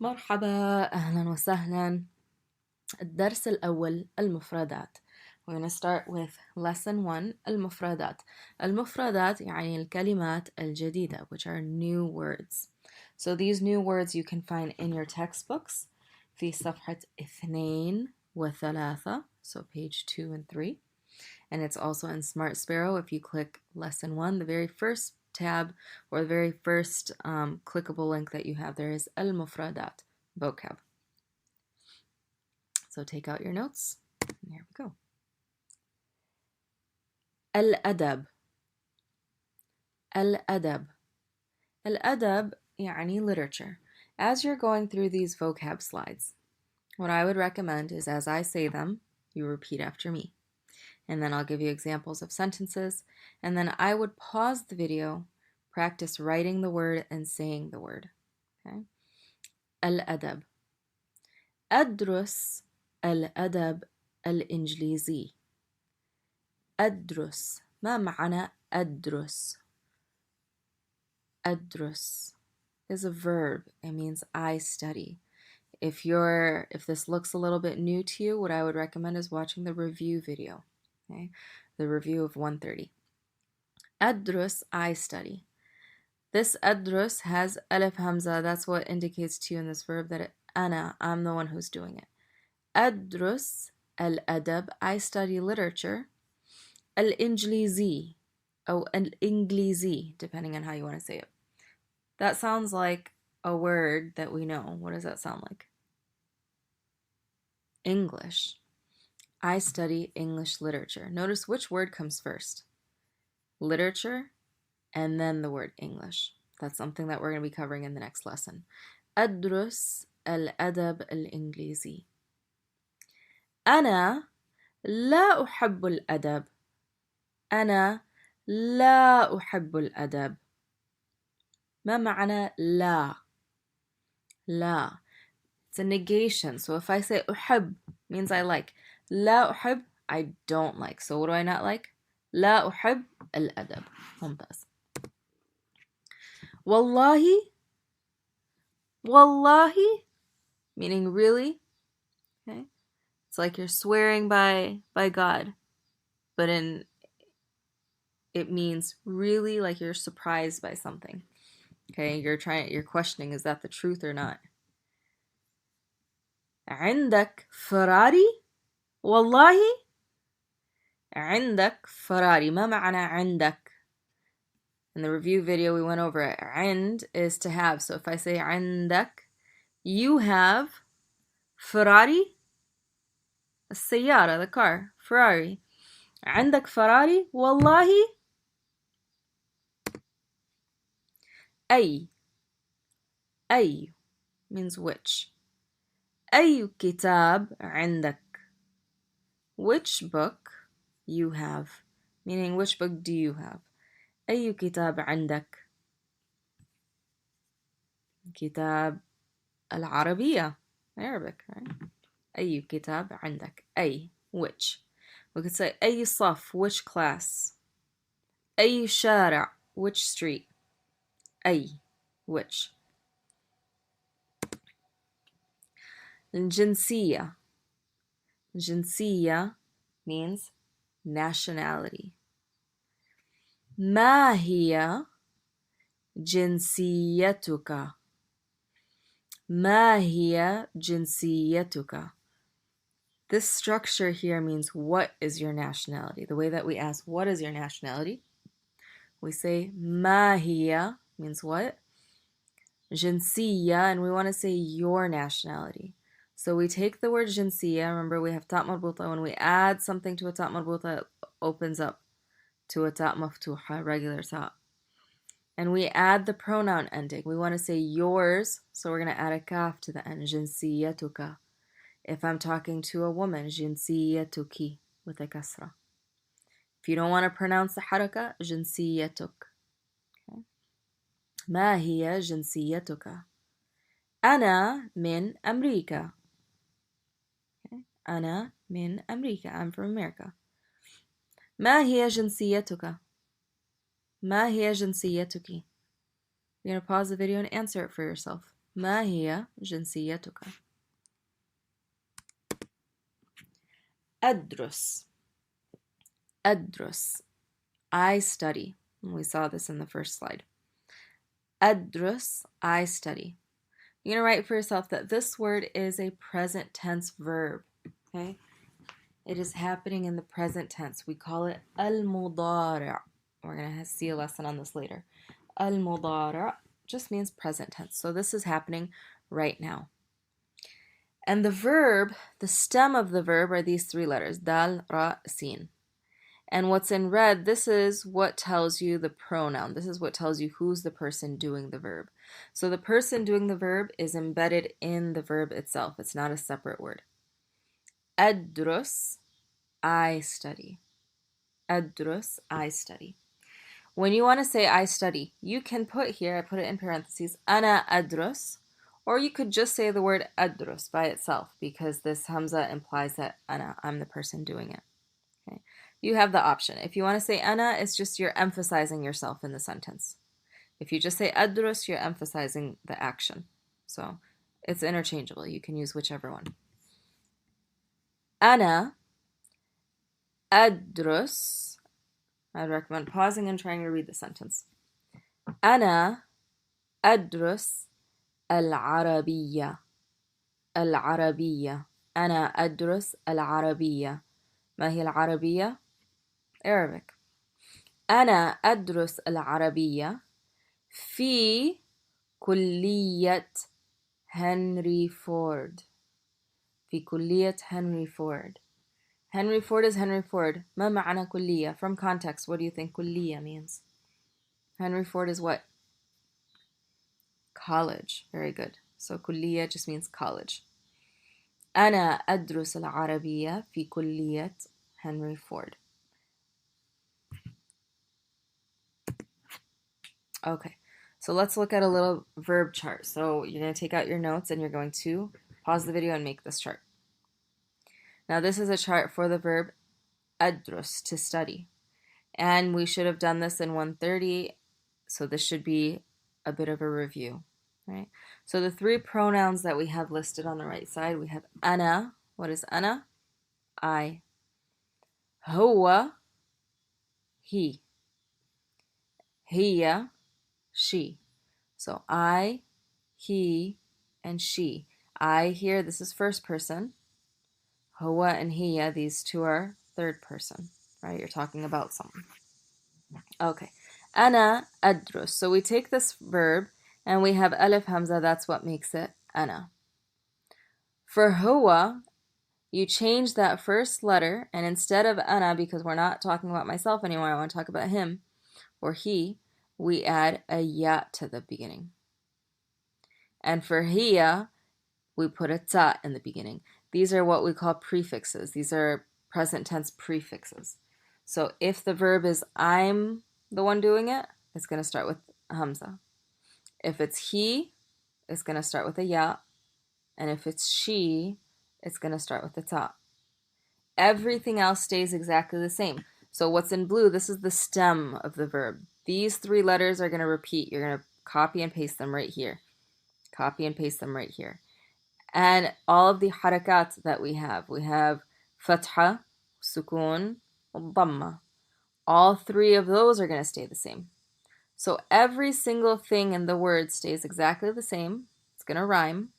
مرحبا أهلا وسهلا. الدرس الأول المفردات. We're going to start with lesson 1 المفردات. المفردات يعني الكلمات الجديدة, which are new words. So these new words you can find in your textbooks في صفحة 2 و3, so page 2 and 3. And it's also in Smart Sparrow. If you click lesson 1, the very first tab or the very first clickable link that you have there is المفردات, vocab. So take out your notes. And here we go. الأدب. الأدب. الأدب يعني literature. As you're going through these vocab slides, what I would recommend is as I say them, you repeat after me. And then I'll give you examples of sentences. And then I would pause the video, practice writing the word and saying the word. Okay? الأدب. أدرس الأدب الإنجليزي. أدرس. ما معنى أدرس؟ أدرس is a verb. It means I study. If this looks a little bit new to you, what I would recommend is watching the review video. Okay? The review of 130. أدرس, I study. This أدرس has ألف همزة. That's what indicates to you in this verb that I'm the one who's doing it. أدرس الأدب, I study literature. الإنجليزي أو الإنجليزي, depending on how you want to say it. That sounds like a word that we know. What does that sound like? English. I study English literature. Notice which word comes first. Literature and then the word English. That's something that we're going to be covering in the next lesson. أدرس الأدب الإنجليزي. أنا لا أحب الأدب. أنا لا أحب الأدب. ما معنى لا؟ لا. It's a negation. So if I say أحب, means I like. لا أحب, I don't like. So what do I not like? لا أحب الأدب. ممتاز. والله. والله, meaning really. Okay? It's like you're swearing by God, but it means really, like you're surprised by something. Okay, you're questioning, is that the truth or not? عندك فراري؟ والله عندك فراري. ما معنى عندك? In the review video we went over it. عند is to have. So if I say عندك, you have فراري, السيارة, the car, Ferrari. عندك فراري؟ والله. أي means which. أي كتاب عندك? Which book you have, meaning which book do you have? أي كتاب عندك? كتاب العربية, Arabic, right? أي كتاب عندك? أي, which. We could say أي صف, which class. أي شارع, which street. أي, which. الجنسية. جنسية means nationality. ما هي جنسيتك؟ ما هي جنسيتك? This structure here means what is your nationality? The way that we ask what is your nationality, we say ما هي means what? جنسية, and we want to say your nationality. So we take the word جنسية, remember we have تاء مربوطة, when we add something to a تاء مربوطة it opens up to a تاء مفتوحة, regular تاء. And we add the pronoun ending. We want to say yours, so we're going to add a kaf to the end. جنسيتك. If I'm talking to a woman, جنسيتك with a kasra. If you don't want to pronounce the حركة, جنسيتك. Okay. ما هي جنسيتك؟ أنا من أمريكا. Okay. أنا من أمريكا. I'm from America. ما هي جنسيتك؟ ما هي جنسيتك? You're going to pause the video and answer it for yourself. ما هي جنسيتك؟ أدرس. أدرس. I study. We saw this in the first slide. أدرس. I study. You're going to write for yourself that this word is a present tense verb. Okay? It is happening in the present tense. We call it al-mudari'. We're going to see a lesson on this later. Al-mudari' just means present tense. So this is happening right now. And the verb, the stem of the verb are these three letters, dal, ra, sin. And what's in red, this is what tells you the pronoun. This is what tells you who's the person doing the verb. So the person doing the verb is embedded in the verb itself. It's not a separate word. أدرس, I study. أدرس, I study. When you want to say I study, you can put here, I put it in parentheses, أنا أدرس, or you could just say the word أدرس by itself because this hamza implies that أنا, I'm the person doing it. Okay. You have the option. If you want to say أنا, it's just you're emphasizing yourself in the sentence. If you just say أدرس, you're emphasizing the action. So it's interchangeable. You can use whichever one. أنا أدرس. I'd recommend pausing and trying to read the sentence. أنا أدرس العربية. العربية. أنا أدرس العربية. ما هي العربية؟ Arabic. أنا أدرس العربية في كلية هنري فورد. في كلية هنري فورد. Henry Ford is Henry Ford. ما معنى كلية? From context, what do you think كلية means? Henry Ford is what? College. Very good. So كلية just means college. أنا أدرس العربية في كلية Henry Ford. Okay, so let's look at a little verb chart. So you're going to take out your notes and you're going to pause the video and make this chart. Now this is a chart for the verb أدرس, to study. And we should have done this in 130, so this should be a bit of a review. Right? So the three pronouns that we have listed on the right side, we have أنا. What is أنا? I. هو, he. هي, she. So I, he, and she. I here, this is first person. هو and هي, these two are third person. Right? You're talking about someone. Okay. أنا أدرس. So we take this verb and we have ألف hamza, that's what makes it أنا. For هو, you change that first letter, and instead of أنا, because we're not talking about myself anymore, I want to talk about him or he, we add a ya to the beginning. And for hiya, we put a ta in the beginning. These are what we call prefixes. These are present tense prefixes. So if the verb is I'm the one doing it, it's going to start with hamza. If it's he, it's going to start with a ya. And if it's she, it's going to start with a ta. Everything else stays exactly the same. So what's in blue, this is the stem of the verb. These three letters are going to repeat. You're going to copy and paste them right here. Copy and paste them right here. And all of the harakat that we have fatha, sukun, dhamma. All three of those are going to stay the same. So every single thing in the word stays exactly the same. It's going to rhyme.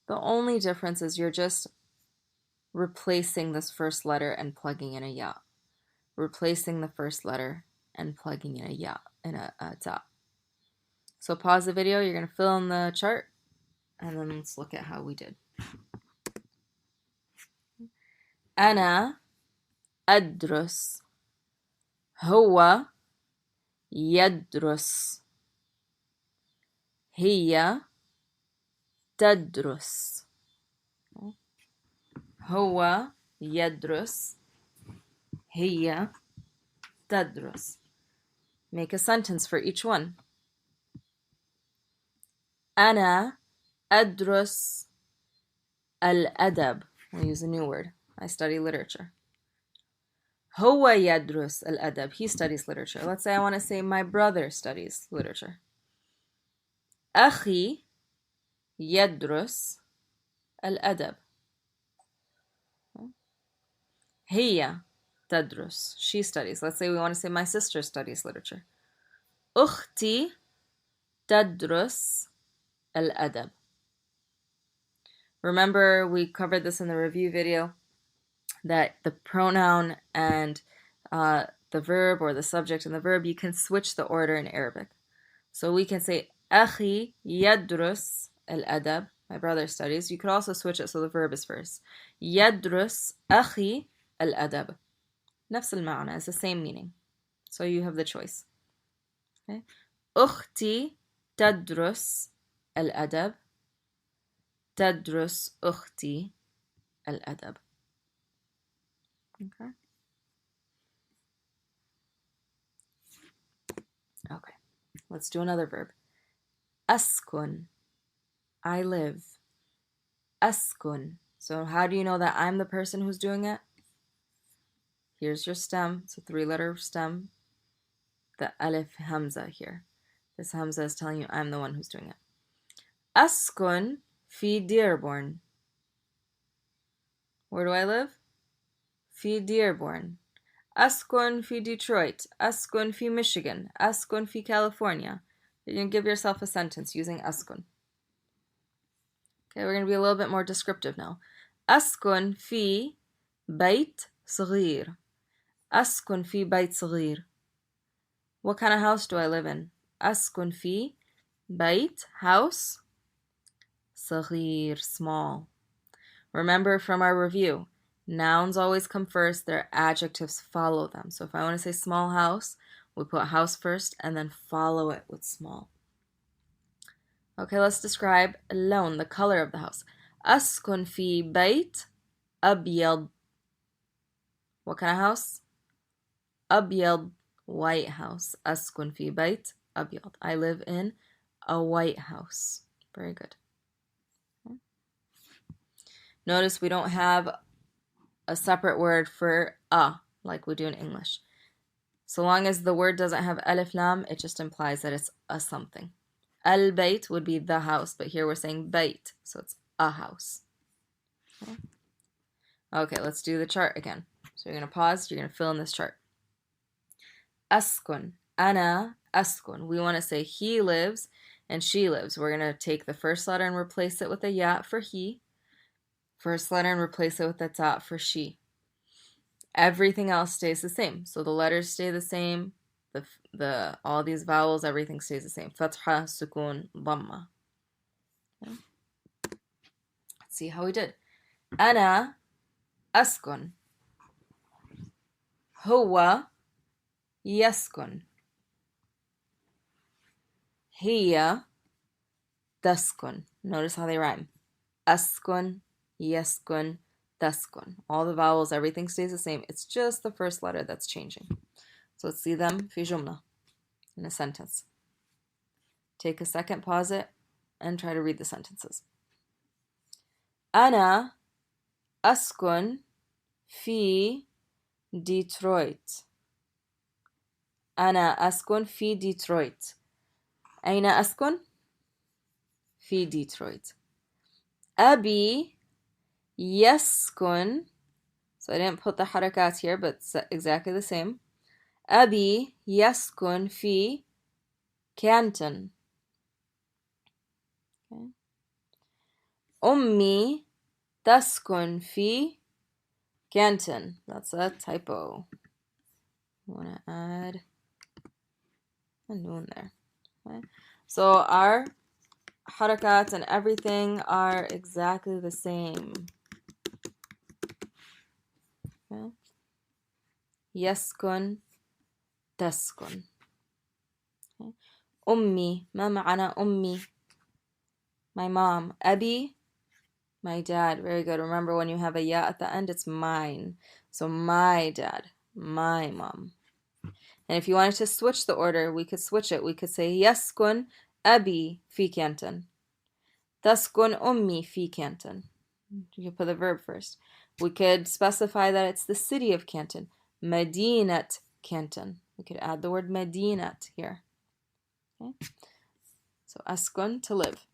The only difference is you're just replacing this first letter and plugging in a ya. Replacing the first letter and plugging in a ya, in a ta. So pause the video, you're going to fill in the chart, and then let's look at how we did. أنا أدرس. هو يدرس. هي تدرس. هو يدرس. هي تدرس. Make a sentence for each one. أنا أدرس الأدب. We'll use a new word. I study literature. هو يدرس الأدب. He studies literature. Let's say I want to say my brother studies literature. أخي يدرس الأدب. هي تدرس. She studies. Let's say we want to say my sister studies literature. أختي تدرس الأدب. Remember, we covered this in the review video, that the pronoun and the verb, or the subject and the verb, you can switch the order in Arabic. So we can say أخي يدرس الأدب. My brother studies. You could also switch it so the verb is first. يدرس أخي الأدب. نفس المعنى. It's the same meaning. So you have the choice. Okay. أختي تدرس الأدب. تدرس أختي الأدب. Okay. Okay. Let's do another verb. أسكن. I live. أسكن. So how do you know that I'm the person who's doing it? Here's your stem. It's a 3-letter stem. The alif hamza here. This hamza is telling you I'm the one who's doing it. أسكن في Dearborn. Where do I live? في Dearborn. أسكن في Detroit. أسكن في Michigan. أسكن في California. You're going to give yourself a sentence using أسكن. Okay, we're going to be a little bit more descriptive now. أسكن في بيت صغير. أسكن في بيت صغير. What kind of house do I live in? أسكن في بيت, house, صغير, small. Remember from our review, nouns always come first, their adjectives follow them. So if I want to say small house, we put house first and then follow it with small. Okay, let's describe اللون, the color of the house. أسكن في بيت أبيض. What kind of house? أبيض, white house. أسكن في بيت أبيض. I live in a white house. Very good. Okay. Notice we don't have a separate word for a like we do in English. So long as the word doesn't have alif lam, it just implies that it's a something. Al-bayt would be the house, but here we're saying bayt, so it's a house. Okay, let's do the chart again. So you're going to pause, you're going to fill in this chart. Askun, ana askun. We want to say he lives and she lives. We're going to take the first letter and replace it with a ya for he. First letter and replace it with a ta for she. Everything else stays the same. So the letters stay the same. The all these vowels, everything stays the same. Fatha, sukun, dhamma. Okay. Let's see how we did. Ana askun. Huwa yaskun. Hiya taskun. Notice how they rhyme. Askun, yaskun, taskun. All the vowels, everything stays the same. It's just the first letter that's changing. So let's see them fi jumla, in a sentence. Take a second, pause it, and try to read the sentences. أنا أسكن في ديترويت. أنا أسكن في ديترويت. أين أسكن؟ في ديترويت. أبي يسكن. So I didn't put the harakat here, but it's exactly the same. أبي يسكن في كانتون. Okay. أمي تسكن في كانتون. That's a typo. I want to add a noon there. Okay. So our harakats and everything are exactly the same. Okay. يسكن تسكن. Okay. أمي, ما معنى أمي? My mom. أبي, my dad. Very good. Remember when you have a ya at the end, it's mine. So my dad, my mom. And if you wanted to switch the order, we could switch it. We could say يسكن أبي في كانتون. تسكن أمي في كانتون. You could put the verb first. We could specify that it's the city of Canton. مدينة Canton. We could add the word مدينة here. Okay. So أسكن, to live.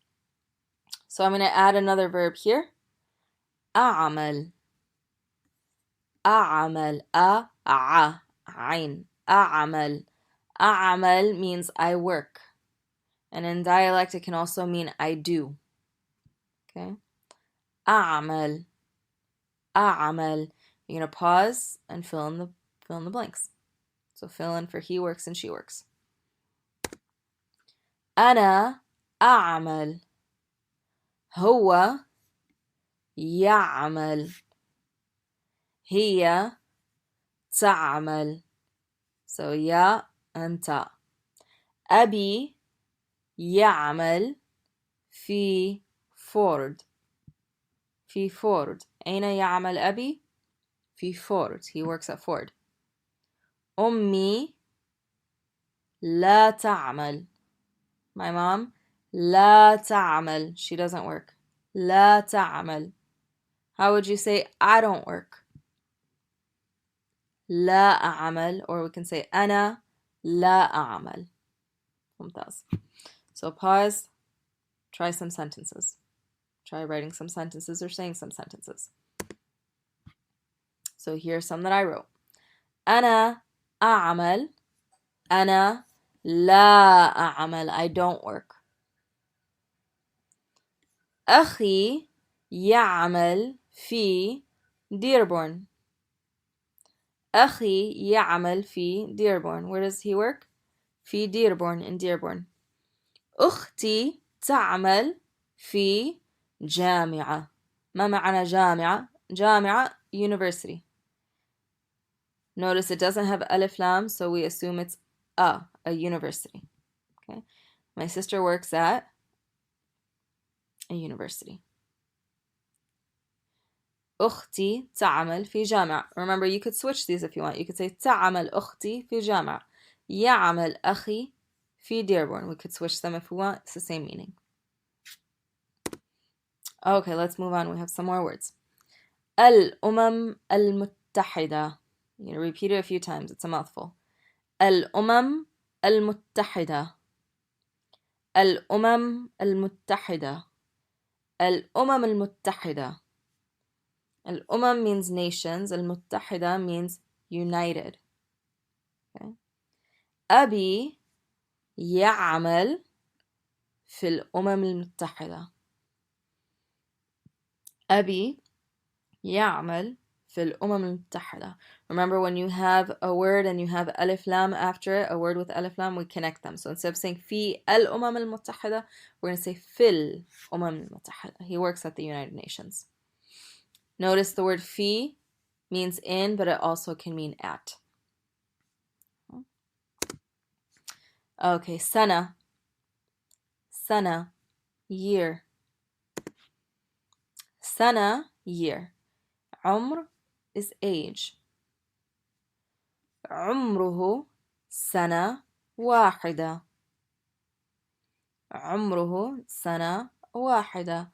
So I'm going to add another verb here. أعمل. أعمل. عين. أعمل. أعمل means I work. And in dialect, it can also mean I do. Okay? أعمل. أعمل. You're going to pause and fill in the blanks. So fill in for he works and she works. أنا أعمل. هو يعمل. هي تعمل. So يا and تا. أبي يعمل في فورد. في فورد. أين يعمل أبي؟ في فورد. He works at Ford. أمي لا تعمل. My mom لا تعمل. She doesn't work. لا تعمل. How would you say I don't work? لا أعمل, or we can say أنا لا أعمل. ممتاز. So pause, try some sentences. Try writing some sentences or saying some sentences. So here's some that I wrote. أنا أعمل. أنا لا أعمل. I don't work. أخي يعمل في ديربورن. أخي يعمل في ديربورن. Where does he work? في ديربورن, in Dearborn. أختي تعمل في جامعة. ما معنى جامعة؟ جامعة, university. Notice it doesn't have alif lam, so we assume it's a university. Okay. My sister works at a university. أختي تعمل في جامعة. Remember, you could switch these if you want. You could say تعمل أختي في جامعة. يعمل أخي في Dearborn. We could switch them if we want. It's the same meaning. Okay, let's move on. We have some more words. الأمم المتحدة. You know, repeat it a few times. It's a mouthful. الأمم المتحدة. الأمم المتحدة. الأمم المتحدة. الأمم means nations. المتحدة means united. Okay. أبي يعمل في الأمم المتحدة. أبي يعمل في الأمم المتحدة. Remember, when you have a word and you have alif lam after it, a word with alif lam, we connect them. So instead of saying في الأمم المتحدة, we're going to say في الأمم المتحدة. He works at the United Nations. Notice the word في means in, but it also can mean at. Okay, سنة. سنة, year. سنة, year. عمر is age. عمره سنة واحدة. عمره سنة واحدة.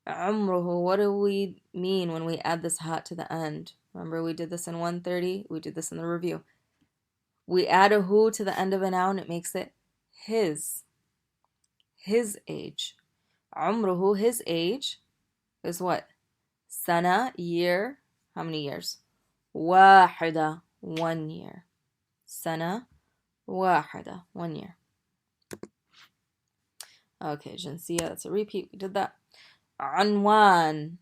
عمره, what do we mean when we add this hat to the end? Remember, we did this in 130. We did this in the review. We add a who to the end of a noun. It makes it his. His age. عمره, his age, is what? Sana, year. How many years? واحدة, 1 year. Sana, واحدة, 1 year. Okay, جنسية, that's a repeat. We did that. عنوان.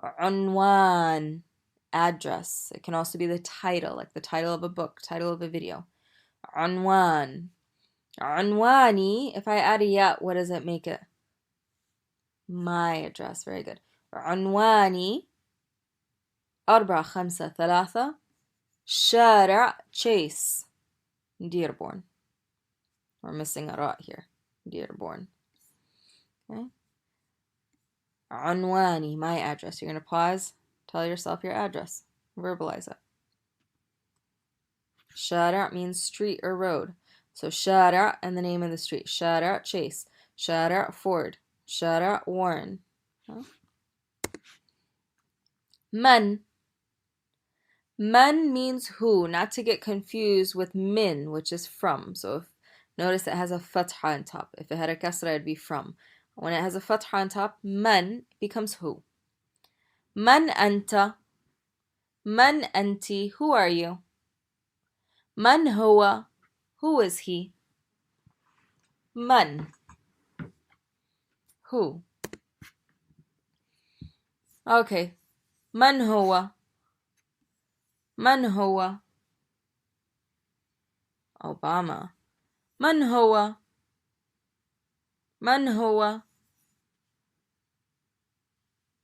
عنوان, address. It can also be the title, like the title of a book, title of a video. عنوان. عنواني, if I add a ya, what does it make it? My address. Very good. عنواني 453 شارع تشيس Dearborn. We're missing a راء here. Dearborn. Okay. عنواني, my address. You're going to pause, tell yourself your address, verbalize it. شارع means street or road. So شارع and the name of the street. شارع Chase. شارع Ford. شارع Warren. Okay. من. Man means who, not to get confused with min, which is from. So if, notice it has a fatha on top. If it had a kasra, it'd be from. When it has a fatha on top, man becomes who. Man anta. Man anti. Who are you? Man huwa. Who is he? Man. Who? Okay. Man huwa. Man huwa. Obama. Man huwa. Man huwa.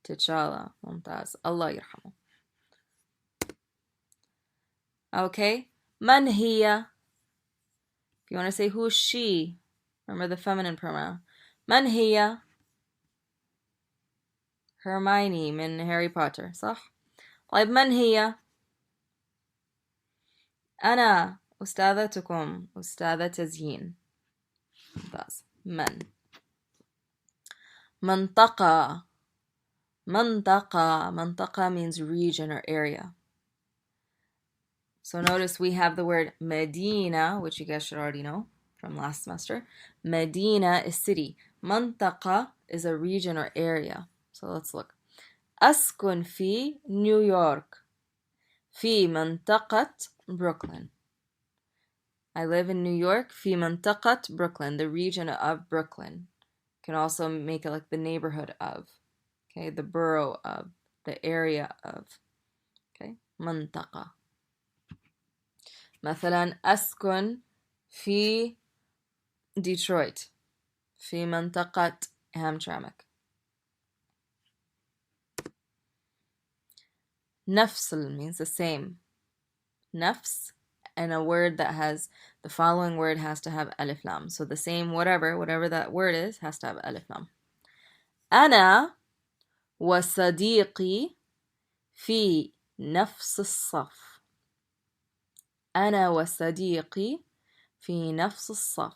T'Challa. ممتاز. Allah يرحمه. Okay. Man hiya. If you want to say who's she, remember the feminine pronoun. Man hiya. Hermione من هاري بوتر صح؟ طيب من هي؟ أنا أستاذتكم أستاذة تزيين. ممتاز. من. منطقة. منطقة. منطقة means region or area. So notice we have the word Medina, which you guys should already know from last semester. Medina is city. منطقة is a region or area. So let's look. أسكن في نيويورك في منطقة Brooklyn. I live in New York في منطقة Brooklyn, the region of Brooklyn. You can also make it like the neighborhood of, okay, the borough of, the area of, okay, منطقة. مثلا أسكن في Detroit في منطقة Hamtramck. نفس means the same. نفس, and a word that has, the following word has to have alif lam. So the same whatever that word is, has to have alif lam. أنا وصديقي في نفس الصف. أنا وصديقي في نفس الصف.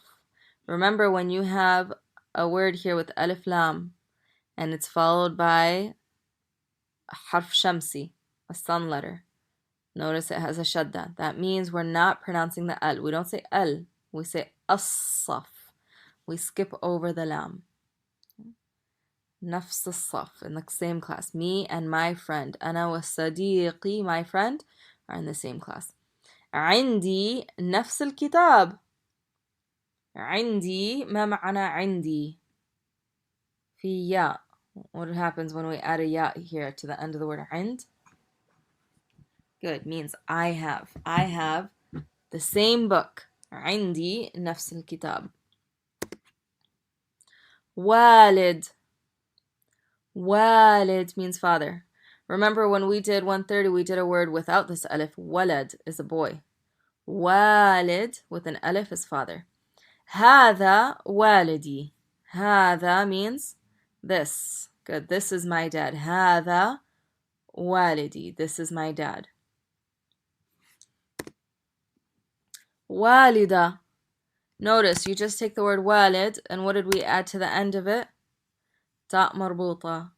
Remember when you have a word here with alif lam and it's followed by حرف شمسي, a sun letter. Notice it has a shadda. That means we're not pronouncing the al. We don't say al. We say as-saf. We skip over the lam. نفس الصف, in the same class. Me and my friend. أنا وصديقي, my friend, are in the same class. عندي نفس الكتاب. عندي, ما معنى عندي? في ياء. What happens when we add a ya here to the end of the word عند? Good, means I have. I have the same book. عندي نفس الكتاب. والد. والد means father. Remember when we did 130, we did a word without this alif. Walad is a boy. والد with an alif is father. هذا والدي. هذا means this. Good, this is my dad. هذا والدي. This is my dad. والدة. Notice you just take the word walid and what did we add to the end of it? Ta marbuta.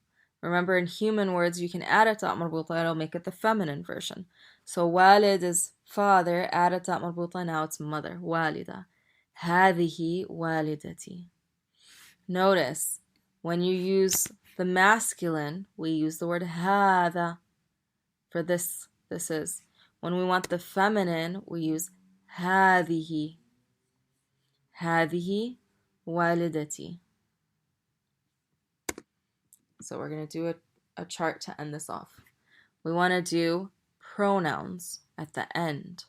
Remember in human words you can add a ta marbuta, it'll make it the feminine version. So walid is father, add a ta marbuta, now it's mother. Walida. هذه والدتي. Notice when you use the masculine, we use the word هذا for this. This is. When we want the feminine, we use هذه. هذه والدتي. So we're going to do a chart to end this off. We want to do pronouns at the end.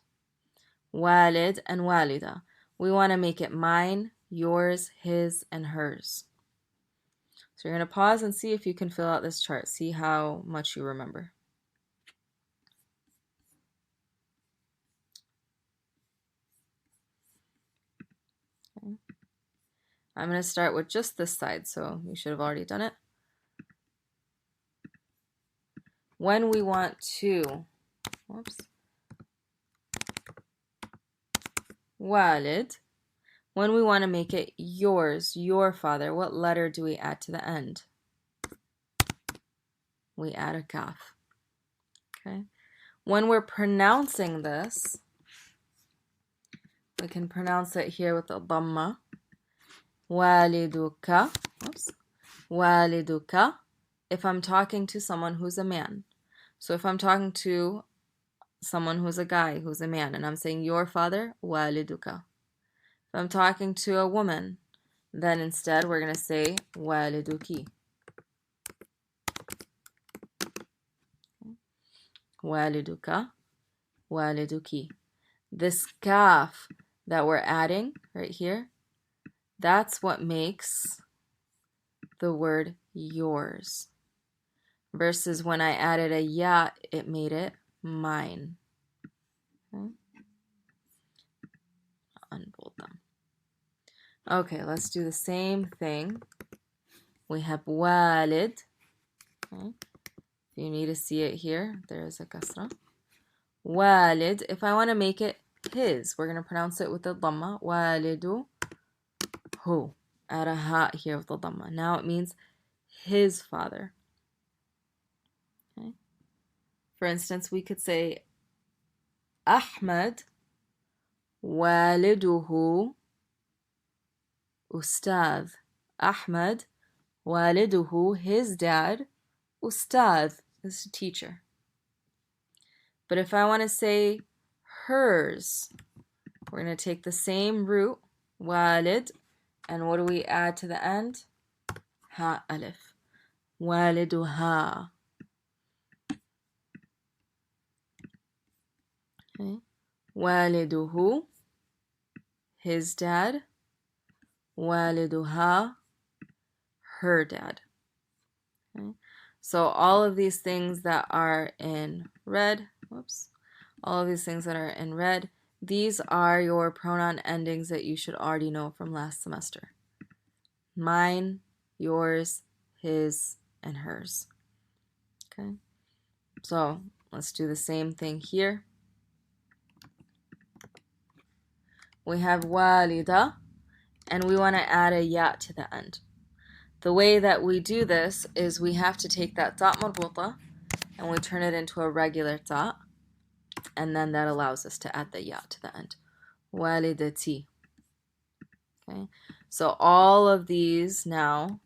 Walid and walida. We want to make it mine, yours, his, and hers. So you're going to pause and see if you can fill out this chart. See how much you remember. Okay. I'm going to start with just this side, so you should have already done it. When we want to, walid, when we want to make it yours, your father, what letter do we add to the end? We add a kaf. Okay. When we're pronouncing this, we can pronounce it here with a dhamma. Waliduka. Oops. waliduka if I'm talking to someone who's a man. So if I'm talking to someone who's a guy, who's a man, and I'm saying your father, waliduka. If I'm talking to a woman, then instead we're going to say waliduki. Waliduka, waliduki. This kaf that we're adding right here, that's what makes the word yours. Versus when I added a ya, it made it mine. Okay. Unfold them. Okay, let's do the same thing. We have walid. Okay. If you need to see it here, there's a kasra. Walid. If I want to make it his, we're going to pronounce it with the dhamma. Walidu hu. Add a ha here with the dhamma. Now it means his father. Okay. For instance, we could say Ahmad waliduhu ustad. Ahmad waliduhu, his dad, ustad is a teacher. But if I want to say hers, we're going to take the same root, walid, and what do we add to the end? Ha alif. Waliduha. Okay. Waliduhu, his dad. Waliduha, her dad. Okay. So all of these things that are in red, all of these things that are in red, these are your pronoun endings that you should already know from last semester. Mine, yours, his, and hers. Okay. So let's do the same thing here. We have walida, and we want to add a ya to the end. The way that we do this is we have to take that ta marbuta and we turn it into a regular ta, and then that allows us to add the ya to the end. Walidati. Okay, so all of these now,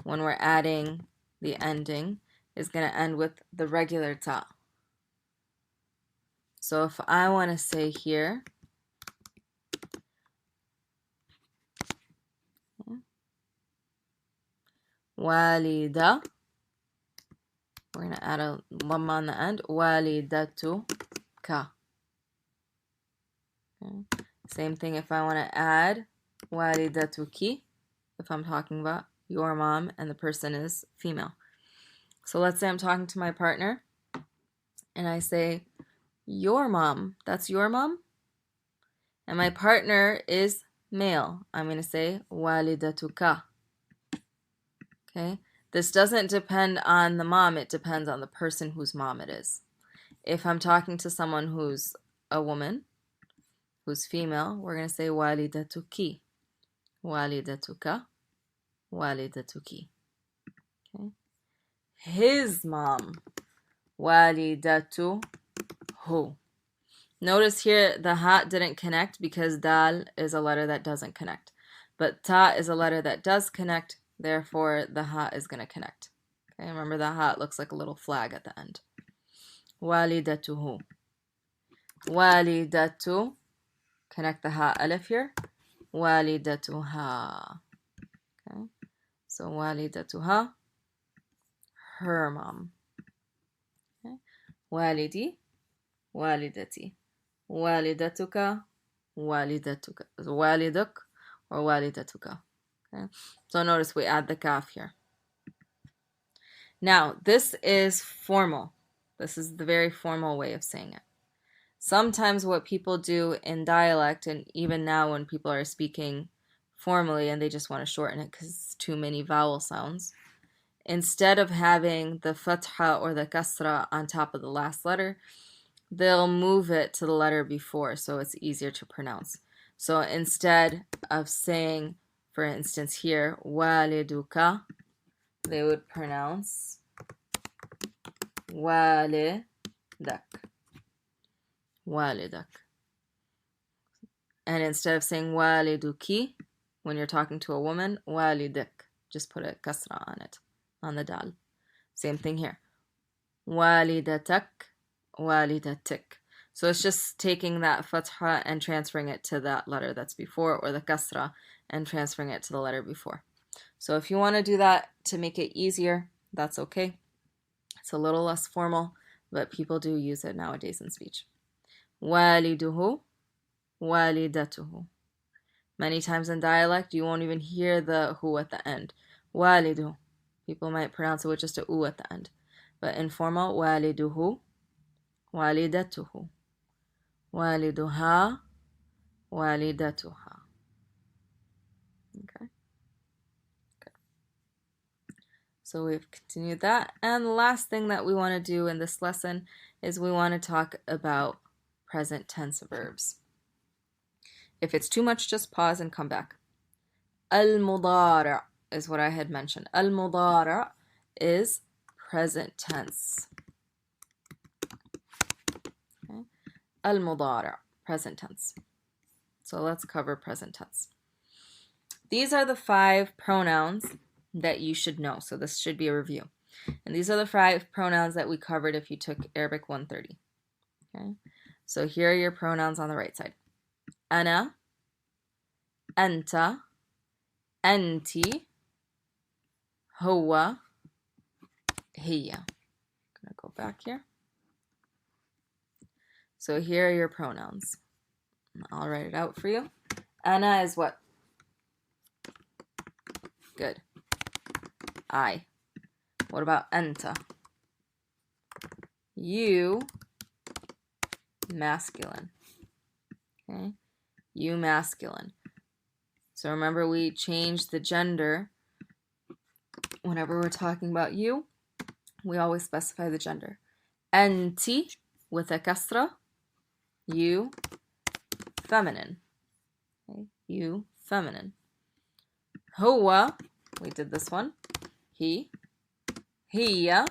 when we're adding the ending, is going to end with the regular ta. So if I want to say here, walida, we're going to add a lamma on the end, walidatu ka. Okay. Same thing if I want to add walidatuki, if I'm talking about your mom and the person is female. So let's say I'm talking to my partner and I say, your mom, that's your mom? And my partner is male. I'm going to say walidatuka. Okay? This doesn't depend on the mom, it depends on the person whose mom it is. If I'm talking to someone who's a woman, who's female, we're going to say walidatuki. Walidatuka. Walidatuki. Okay? His mom. Walidatuhu. Notice here the ha didn't connect because dal is a letter that doesn't connect. But ta is a letter that does connect, therefore the ha is going to connect. Okay, remember the ha looks like a little flag at the end. Walidatuhu. Walidatu. Connect the ha alif here. Walidatuha. Okay, so walidatuha, her mom. Okay. Walidi, walidati. Walidatuka, walidatuka. Waliduk or walidatuka. Okay. So notice we add the kaf here. Now, this is formal. This is the very formal way of saying it. Sometimes what people do in dialect, and even now when people are speaking formally and they just want to shorten it because it's too many vowel sounds, instead of having the fatha or the kasra on top of the last letter, they'll move it to the letter before so it's easier to pronounce. So instead of saying, for instance here, waliduka, they would pronounce walidak. Walidak. And instead of saying waliduki, when you're talking to a woman, walidik. just put a kasra on it, on the dal. Same thing here. Walidatak, walidatik. So it's just taking that fatha and transferring it to that letter that's before, or the kasra and transferring it to the letter before. So if you want to do that to make it easier, that's okay. It's a little less formal, but people do use it nowadays in speech. Waliduhu, walidatuhu. Many times in dialect, you won't even hear the hu at the end. Walidu. People might pronounce it with just a u at the end. But informal, waliduhu, walidatuhu. Waliduha, walidatuha. Okay. Good. So we've continued that. And the last thing that we want to do in this lesson is we want to talk about present tense verbs. If it's too much, just pause and come back. Al-mudara' is what I had mentioned. Al-mudara' is present tense. Okay. Al-mudara', present tense. So let's cover present tense. These are the 5 pronouns that you should know. So this should be a review. And these are the 5 pronouns that we covered if you took Arabic 130. Okay. So here are your pronouns on the right side. Ana, anta, anti, huwa, hiya. I'm going to go back here. So here are your pronouns. I'll write it out for you. Ana is what? Good. I. What about anta? You, masculine. Okay. You, masculine. So remember, we changed the gender. Whenever we're talking about you, we always specify the gender. Anti, with a kasra. You, feminine. Okay. You, feminine. Huwa, we did this one. He. Hiya,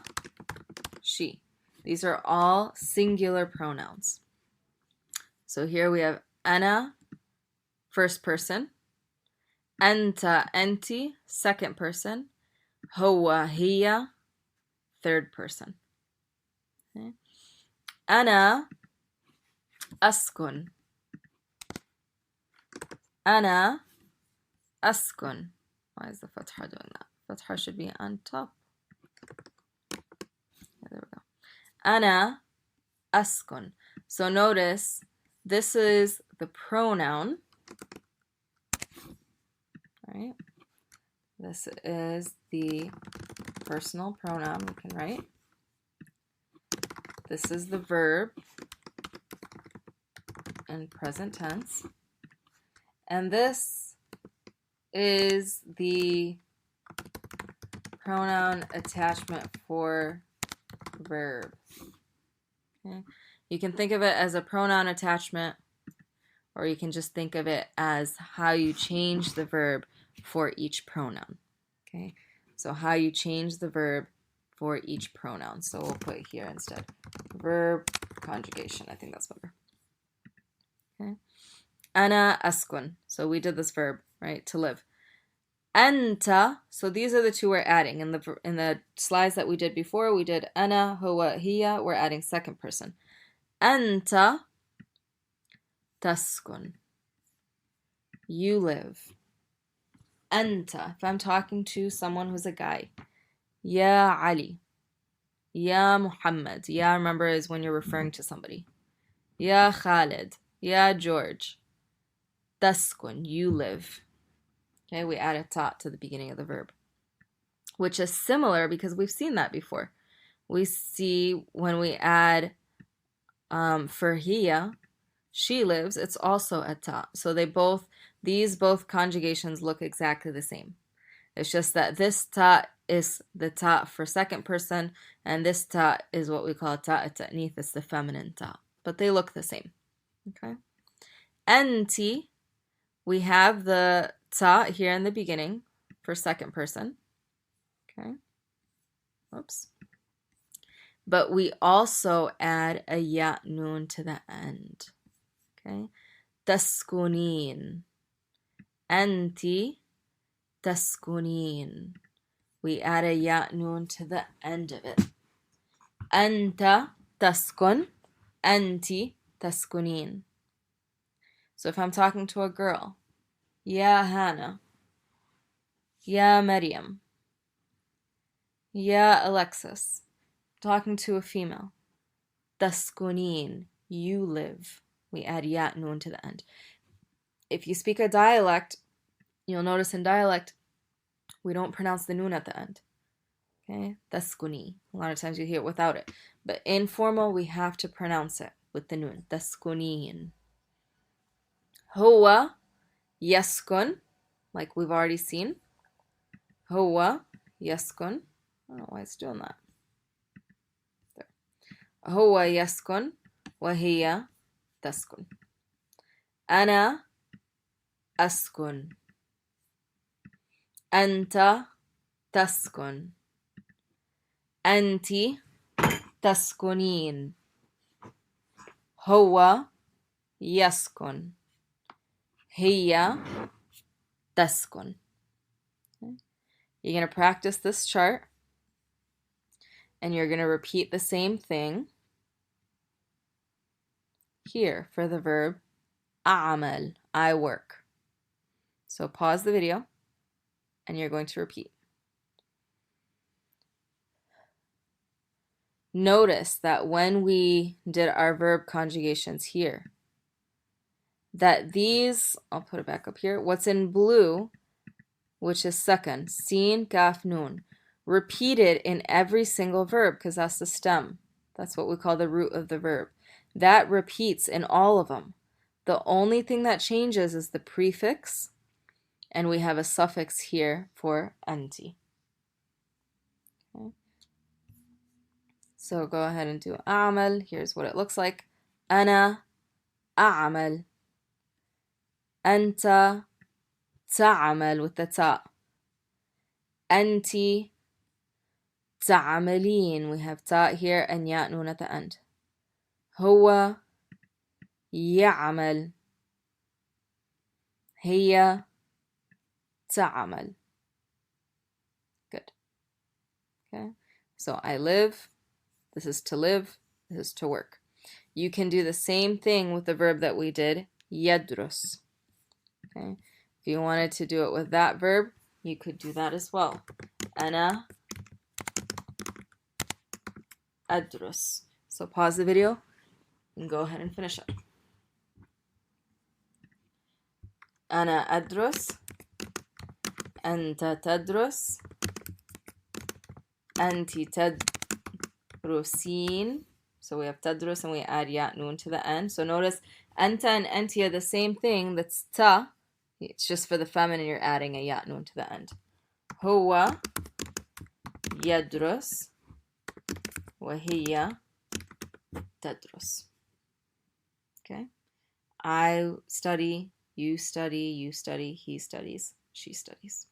she. These are all singular pronouns. So here we have ana, first person. Anta, anti, second person. Huwa, hiya, third person. Okay. Ana askun. Ana askun. Why is the fatha doing that? Fatha should be on top. Yeah, there we go. Ana askun. So notice this is the pronoun. Right? This is the personal pronoun we can write. This is the verb in present tense. And this is the pronoun attachment for verb. Okay? You can think of it as a pronoun attachment, or you can just think of it as how you change the verb for each pronoun. Okay, so how you change the verb for each pronoun. So we'll put here instead verb conjugation. I think that's better. Okay, ana askun. So we did this verb, right, to live. Anta. So these are the two we're adding in the slides that we did before. We did ana, huwa, hiya. We're adding second person. Anta taskun. You live. Anta, if I'm talking to someone who's a guy. Ya Ali. Ya Muhammad. Ya, remember, is when you're referring to somebody. Ya Khalid. Ya George. Taskun, you live. Okay, we add a ta to the beginning of the verb, which is similar because we've seen that before. We see when we add for hiya, she lives, it's also a ta. So these both conjugations look exactly the same. It's just that this ta is the ta for second person, and this ta is what we call ta at-ta'nith. It's the feminine ta. But they look the same. Okay? Anti, we have the ta here in the beginning for second person. Okay? Oops. But we also add a ya noon to the end. Okay? Taskunin. Anti تسكنين. We add a ya noon to the end of it. أنت تسكن. أنتِ تسكنين. So if I'm talking to a girl, يا Hannah, يا Maryam, يا Alexis. Talking to a female, تسكنين, you live. We add ya noon to the end. If you speak a dialect, you'll notice in dialect, we don't pronounce the noon at the end. Okay, تسكني. A lot of times you hear it without it. But informal, we have to pronounce it with the noon. تسكنين. هو يسكن, like we've already seen. هو يسكن. I don't know why it's doing that. There. هو يسكن وهي تسكن. أنا أسكن. أنت تسكن. أنتِ تسكنين. هو يسكن. هي تسكن. You're going to practice this chart, and you're going to repeat the same thing here for the verb أعمل, I work. So pause the video, and you're going to repeat. Notice that when we did our verb conjugations here, that these, I'll put it back up here, what's in blue, which is second, sin, kaf, nun, repeated in every single verb because that's the stem. That's what we call the root of the verb. That repeats in all of them. The only thing that changes is the prefix, and we have a suffix here for anti. Okay. So go ahead and do أعمل. Here's what it looks like. أنا أعمل. أنت تعمل with the ta. أنتِ تعملين. We have ta here and ya noon at the end. هو يعمل. هي تعمل. Good. Okay. So I live. This is to live. This is to work. You can do the same thing with the verb that we did, يدرس. Okay. If you wanted to do it with that verb, you could do that as well. أنا أدرس. So pause the video and go ahead and finish it. أنا أدرس. أنت تدرس. أنتِ تدرسين. So we have تدرس and we add ya noon to the end. So notice أنت and أنتِ are the same thing. That's ta. It's just for the feminine you're adding a ya noon to the end. هو يدرس وهي تدرس. Okay. I study, you study, he studies, she studies.